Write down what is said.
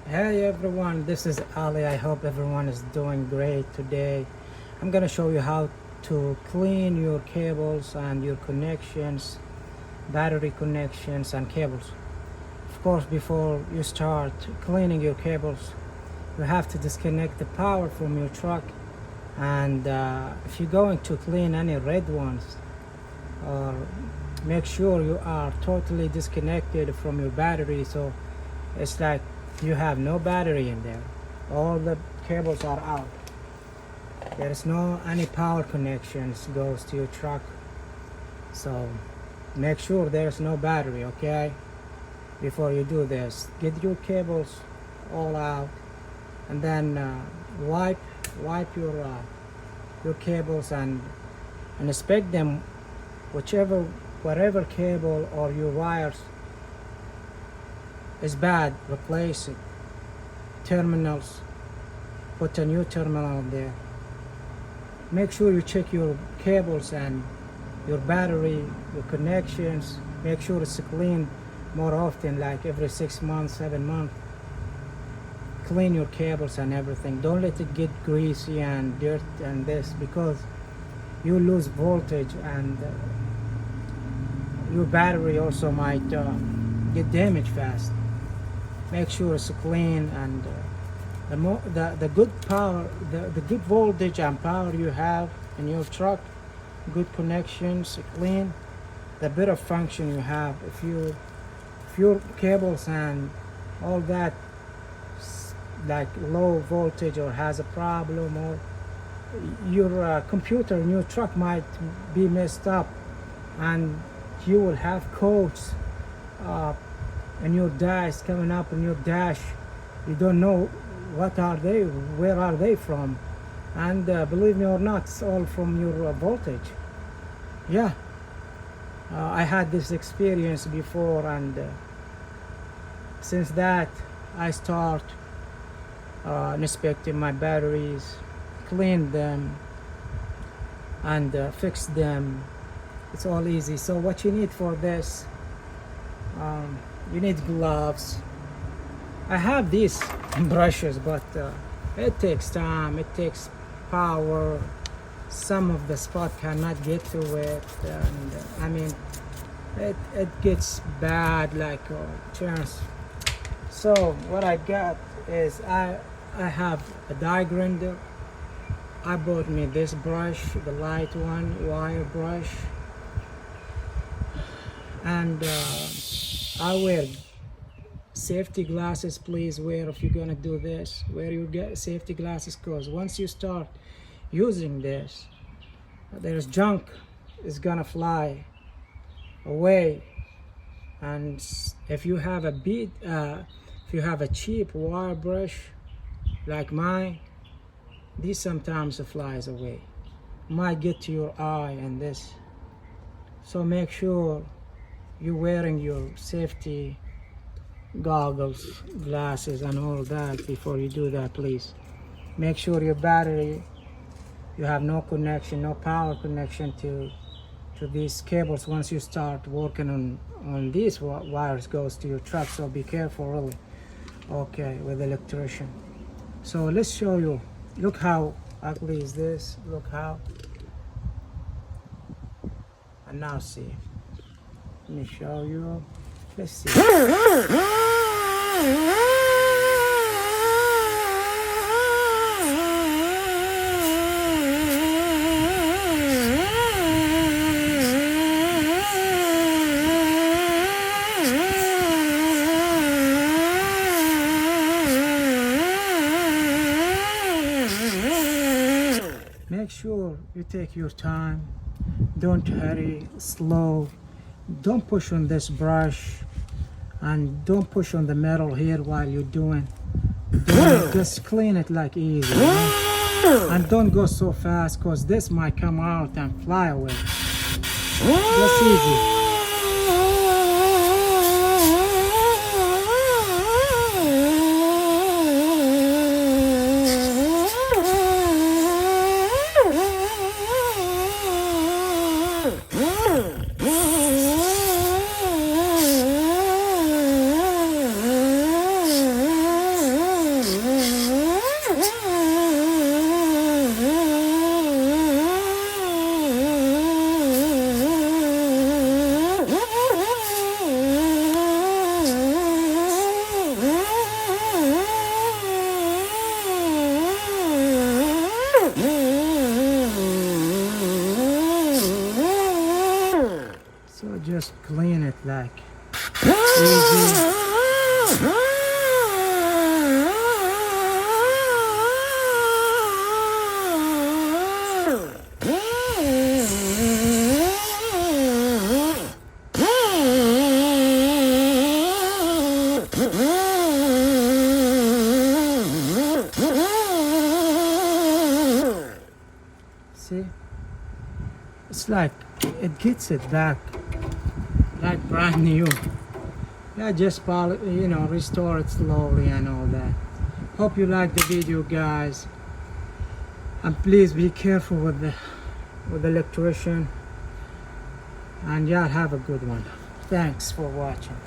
Hey everyone, this is Ali. I hope everyone is doing great today. I'm gonna show you how to clean your cables and your connections, battery connections and cables. Of course, before you start cleaning your cables, you have to disconnect the power from your truck. And if you're going to clean any red ones, or make sure you are totally disconnected from your battery, so it's like you have no battery in there. All the cables are out. There is no any power connections goes to your truck. So make sure there's no battery, okay? Before you do this, get your cables all out, and then wipe your cables and inspect them. Whatever cable or your wires is bad, replace it. Terminals, put a new terminal there. Make sure you check your cables and your battery, your connections. Make sure it's clean more often, like every 6 months, 7 months. Clean your cables and everything. Don't let it get greasy and dirt and this, because you lose voltage, and your battery also might get damaged fast. Make sure it's clean, and the good power, the good voltage and power you have in your truck, good connections, clean, the better function you have. If your cables and all that like low voltage or has a problem, or your computer in your truck might be messed up, and you will have codes in your dash coming up in your dash. You don't know what are they, where are they from, and believe me or not, it's all from your voltage. Yeah, I had this experience before, and since that I start inspecting my batteries, clean them, and fix them. It's all easy. So what you need for this, you need gloves. I have these brushes, but it takes time, it takes power. Some of the spot cannot get to it, and I mean it gets bad, like turns. So what I got is I have a die grinder. I bought me this brush, the light one, wire brush, and I wear safety glasses. Please wear, if you're gonna do this, wear your safety glasses, because once you start using this, there's junk is gonna fly away. And if you have if you have a cheap wire brush like mine, these sometimes flies away, might get to your eye and this. So make sure you're wearing your safety goggles, glasses and all that before you do that. Please make sure your battery, you have no connection, no power connection to these cables. Once you start working on these wires goes to your truck, so be careful really, okay, with the electrician. So let's show you. Look how ugly is this, look how. And now see, let me show you. Let's see. Make sure you take your time. Don't hurry, slow. Don't push on this brush, and don't push on the metal here while you're doing. Just clean it like easy, you know? And don't go so fast, because this might come out and fly away. Just easy. it's like it gets it back like brand new. Yeah, just restore it slowly and all that. Hope you like the video, guys, and please be careful with the electrician, and yeah, have a good one. Thanks for watching.